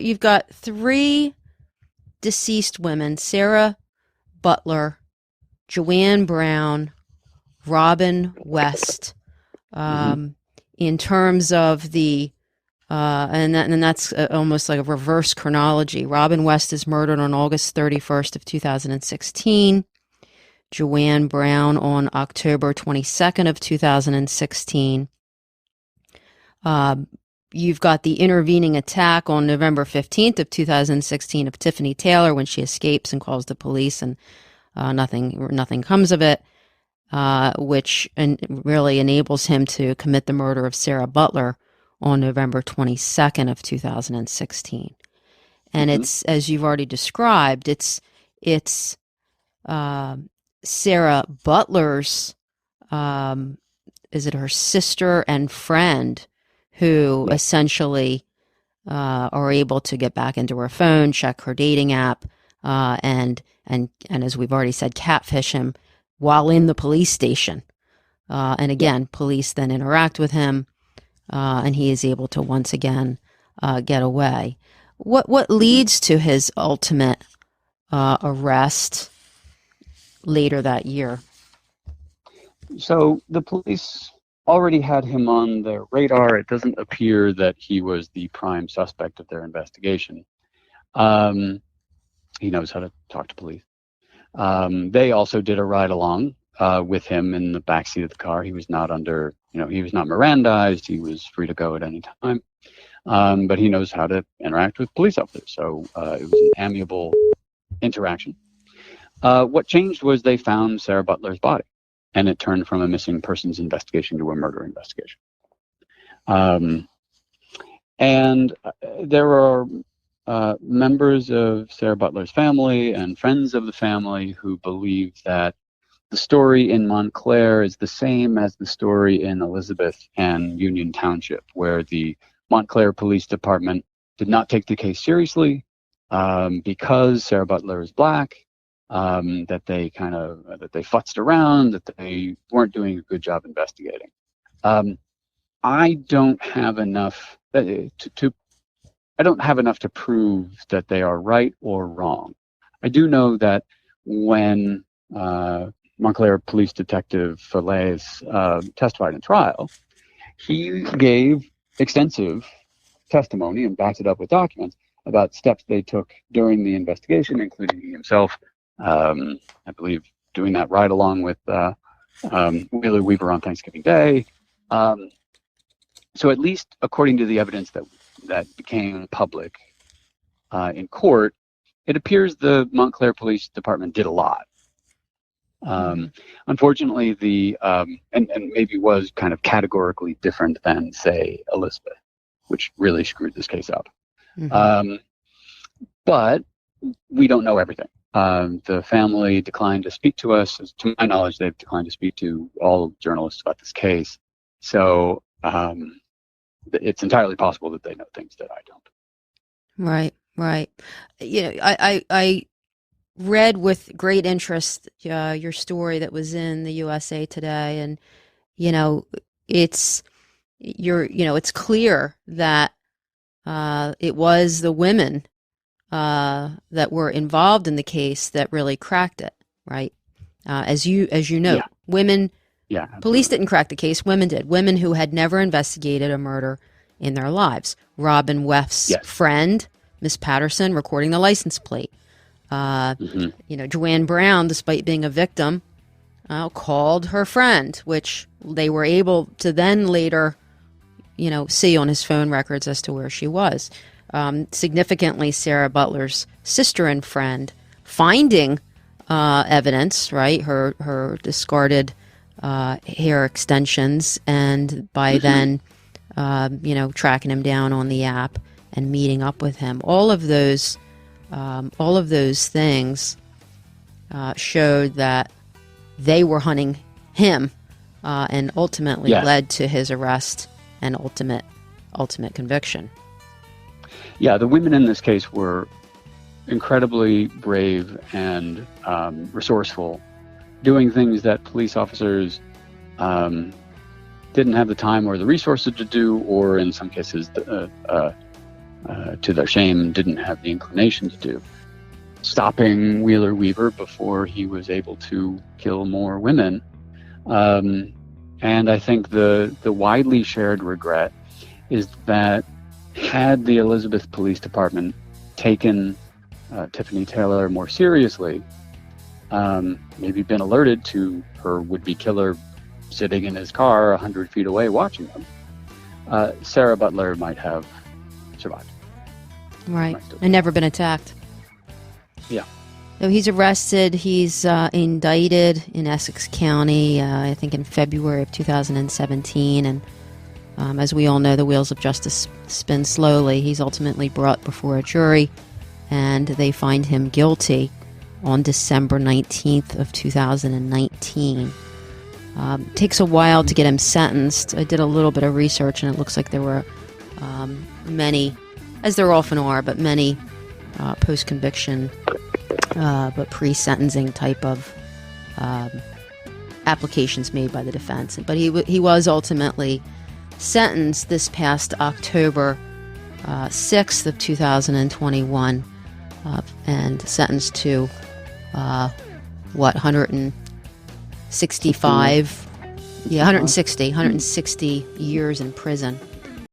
you've got three deceased women: Sarah Butler, Joanne Brown, Robin West. Hmm. In terms of the and that's almost like a reverse chronology. Robin West is murdered on August 31st of 2016. Joanne Brown on October 22nd of 2016. You've got the intervening attack on November 15th of 2016 of Tiffany Taylor when she escapes and calls the police, and nothing comes of it, which really enables him to commit the murder of Sarah Butler on November 22nd of 2016. And Hmm. it's, as you've already described, it's uh, Sarah Butler's, is it her sister and friend who Yeah. essentially are able to get back into her phone, check her dating app, and as we've already said, catfish him while in the police station. And Yeah. again, police then interact with him, and he is able to once again get away. What Hmm. leads to his ultimate arrest later that year? So the police already had him on their radar. It doesn't appear that he was the prime suspect of their investigation. Um, he knows how to talk to police. They also did a ride along with him in the backseat of the car. He was not under, he was not Mirandized. He was free to go at any time. But he knows how to interact with police officers. So it was an amiable interaction. What changed was they found Sarah Butler's body, and it turned from a missing persons investigation to a murder investigation. Um, and there are members of Sarah Butler's family and friends of the family who believe that the story in Montclair is the same as the story in Elizabeth and Union Township, where the Montclair Police Department did not take the case seriously because Sarah Butler is black, that they futzed around, that they weren't doing a good job investigating. I don't have enough to I don't have enough to prove that they are right or wrong. I do know that when Montclair Police Detective Falaise testified in trial, he gave extensive testimony and backed it up with documents about steps they took during the investigation, including he himself, I believe, doing that ride along with Wheeler-Weaver on Thanksgiving Day. So at least according to the evidence that became public in court, it appears the Montclair Police Department did a lot. Mm-hmm. Unfortunately, and maybe was kind of categorically different than, say, Elizabeth, which really screwed this case up. Mm-hmm. But we don't know everything. The family declined to speak to us. To my knowledge, they've declined to speak to all journalists about this case. So it's entirely possible that they know things that I don't. Right, right. I read with great interest your story that was in the USA Today, and you know, it's it's clear that it was the women that were involved in the case that really cracked it, right? As you note, Yeah, women. yeah, Police absolutely. didn't crack the case. Women did. Women who had never investigated a murder in their lives. Robin West's Yes. friend, Miss Patterson, recording the license plate. Hmm. Joanne Brown, despite being a victim, called her friend, which they were able to then later, see on his phone records as to where she was. Significantly, Sarah Butler's sister and friend finding evidence, right? Her discarded hair extensions, and by Hmm. then, tracking him down on the app and meeting up with him. All of those things showed that they were hunting him, and ultimately Yes. led to his arrest and ultimate conviction. Yeah, the women in this case were incredibly brave and resourceful, doing things that police officers didn't have the time or the resources to do, or in some cases to their shame, didn't have the inclination to do, stopping Wheeler-Weaver before he was able to kill more women. And I think the widely shared regret is that had the Elizabeth Police Department taken Tiffany Taylor more seriously, maybe been alerted to her would-be killer sitting in his car 100 feet away watching them, Sarah Butler might have survived. Right. And never been attacked. Yeah. So he's arrested. He's indicted in Essex County, I think in February of 2017. And as we all know, the wheels of justice spin slowly. He's ultimately brought before a jury, and they find him guilty on December 19th of 2019. Takes a while to get him sentenced. I did a little bit of research, and it looks like there were many, as there often are, but many post-conviction but pre-sentencing type of applications made by the defense. But he was ultimately sentenced this past October 6th of 2021, and sentenced to 165, 160 years in prison.